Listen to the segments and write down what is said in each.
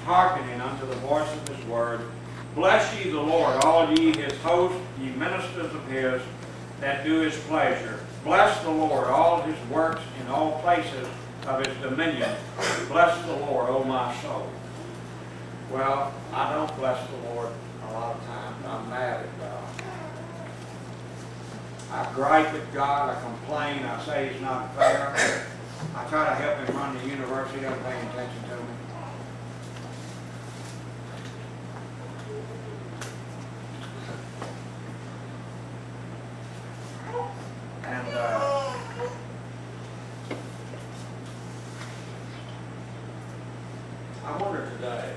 hearkening unto the voice of his word. Bless ye the Lord, all ye his hosts, ye ministers of his, that do his pleasure. Bless the Lord, all his works in all places of his dominion. Bless the Lord, O my soul. Well, I don't bless the Lord a lot of times. I'm mad at God. I gripe at God, I complain, I say he's not fair. I try to help him run the university, he doesn't pay attention to me. And I wonder today,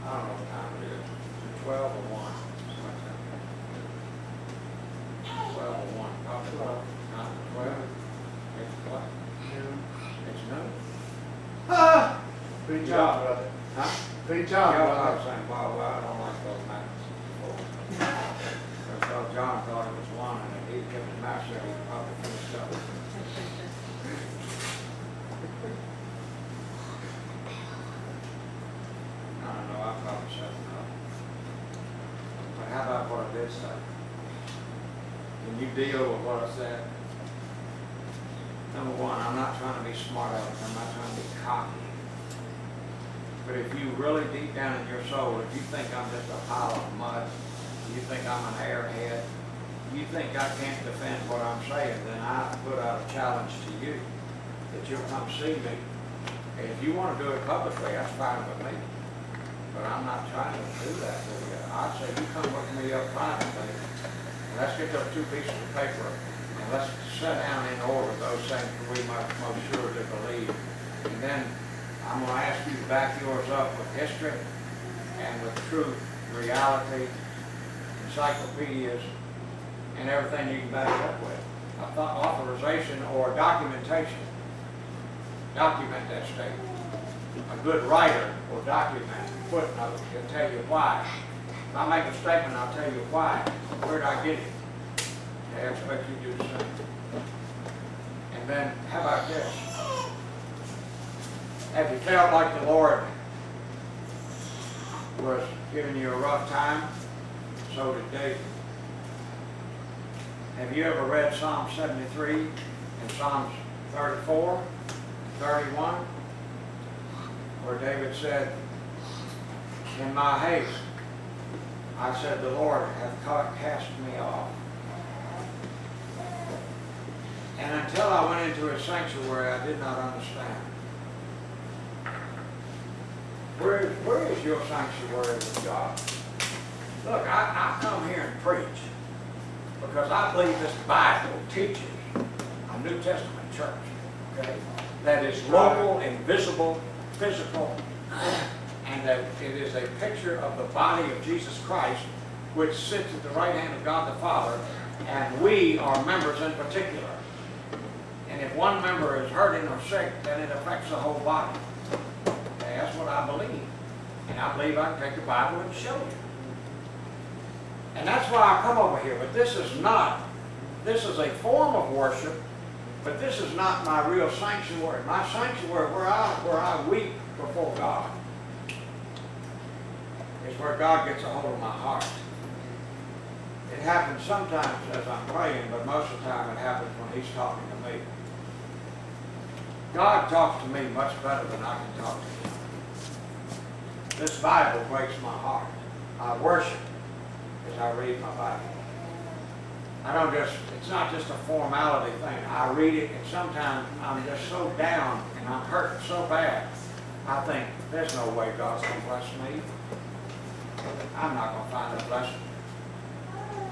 I don't know what time it is, 12 or 1. 12 or 1, probably not 12. It's what? Noon. It's noon. Ah! Big job, brother. Huh? Big job, Yeah, I brother. was saying, well, I don't like those matters. Because John thought it was 1, and if he'd kept his mouth shut, he'd probably finished up. I don't know, I probably shut it up. But how about what I did say? Can you deal with what I said? Number one, I'm not trying to be smart aleck. I'm not trying to be cocky. But if you really deep down in your soul, if you think I'm just a pile of mud, you think I'm an airhead, you think I can't defend what I'm saying, then I put out a challenge to you that you'll come see me. And if you want to do it publicly, that's fine with me. But I'm not trying to do that to you. I say you come with me up privately. Let's get those 2 pieces of paper and let's sit down in order those things we must most sure to believe. And then I'm going to ask you to back yours up with history and with truth, reality, encyclopedias, and everything you can back it up with. I thought authorization or documentation. Document that statement. A good writer will document footnotes. He'll tell you why. If I make a statement, I'll tell you why. Where did I get it? I expect you to do the same. And then, how about this? Have you felt like the Lord was giving you a rough time? So did David. Have you ever read Psalm 73 and Psalms 34, 31? Where David said, in my haste, I said, the Lord hath cast me off. And until I went into his sanctuary, I did not understand. Where is your sanctuary with God? Look, I come here and preach because I believe this Bible teaches a New Testament church, okay, that is local, invisible, physical, and that it is a picture of the body of Jesus Christ, which sits at the right hand of God the Father, and we are members in particular. And if one member is hurting or sick, then it affects the whole body. Okay, that's what I believe. And I believe I can take the Bible and show you. And that's why I come over here. But this is a form of worship, but this is not my real sanctuary. My sanctuary, where I weep before God, is where God gets a hold of my heart. It happens sometimes as I'm praying, but most of the time it happens when he's talking to me. God talks to me much better than I can talk to him. This Bible breaks my heart. I worship as I read my Bible. It's not just a formality thing. I read it and sometimes I'm just so down and I'm hurting so bad. I think, there's no way God's going to bless me. I'm not going to find a blessing.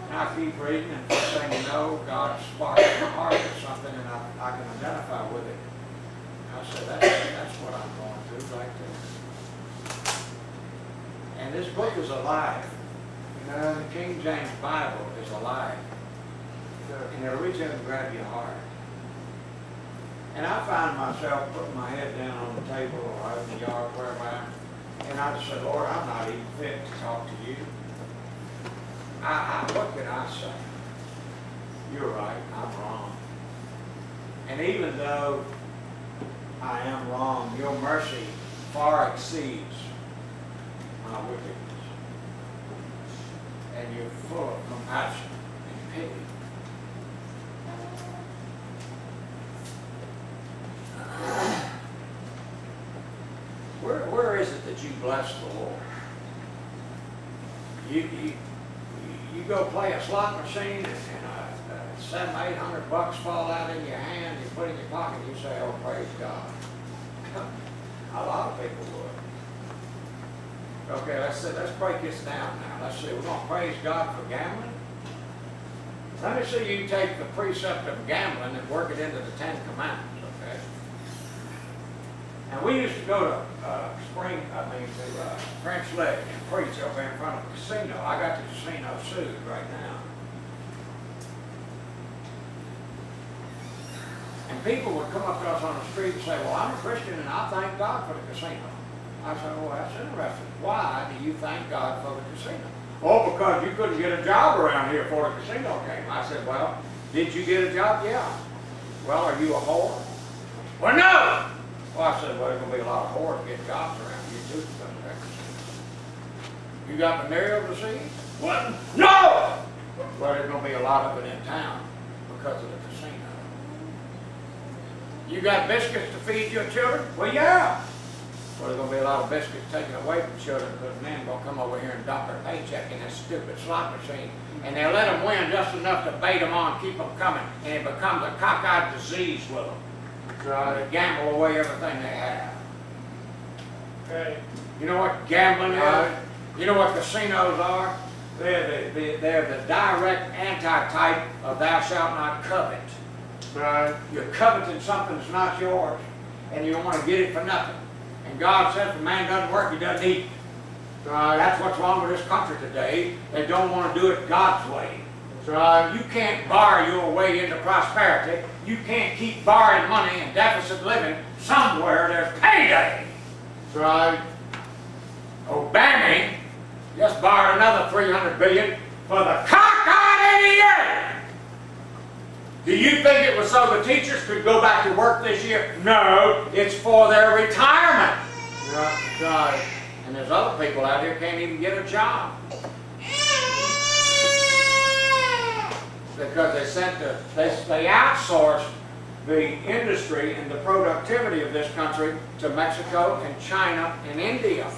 And I keep reading, and first thing you know, God sparks my heart with something, and I can identify with it. And I said, that's what I'm going through right there. And this book is alive. You know, the King James Bible is alive. And it'll reach out and grab your heart. And I find myself putting my head down on the table or out in the yard, wherever I am, and I just said, Lord, I'm not even fit to talk to you. What can I say? You're right, I'm wrong. And even though I am wrong, your mercy far exceeds my wickedness. And you're full of compassion and pity. Where is it that you bless the Lord? You go play a slot machine and $700-800 fall out in your hand, you put it in your pocket, you say, oh, praise God. A lot of people would. Okay, let's break this down now. Let's see, we're going to praise God for gambling. Let me see you take the precept of gambling and work it into the 10 Commandments, okay? And we used to go to French Lick and preach over in front of the casino. I got the casino sued right now. And people would come up to us on the street and say, well, I'm a Christian and I thank God for the casino. I said, well, that's interesting. Why do you thank God for the casino? Oh, because you couldn't get a job around here before the casino came. I said, well, did you get a job? Yeah. Well, are you a whore? Well, no! Well, I said, well, there's going to be a lot of whores getting jobs around you too because of that casino. You got venereal disease? What? No! Well, there's going to be a lot of it in town because of the casino. You got biscuits to feed your children? Well, yeah. Well, there's going to be a lot of biscuits taken away from children because men are going to come over here and dump their paycheck in that stupid slot machine. And they'll let them win just enough to bait them on, keep them coming, and it becomes a cockeyed disease with them. They gamble away everything they have. Okay. You know what gambling is? You know what casinos are? They're the direct anti-type of thou shalt not covet. Right. You're coveting something that's not yours, and you want to get it for nothing. And God said if a man doesn't work, he doesn't eat. That's what's wrong with this country today. They don't want to do it God's way. You can't borrow your way into prosperity. You can't keep borrowing money and deficit living. Somewhere there's payday. Obama just borrowed another $300 billion for the cockeyed idiot. Do you think it was so the teachers could go back to work this year? No, it's for their retirement. And there's other people out here can't even get a job. Because they outsourced the industry and the productivity of this country to Mexico and China and India.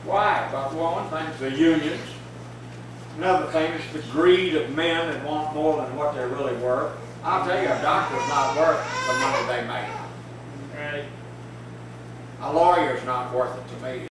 Why? But one thing's the unions. Another thing is the greed of men that want more than what they're really worth. I'll tell you, a doctor's not worth the money they make. A lawyer's not worth it to me.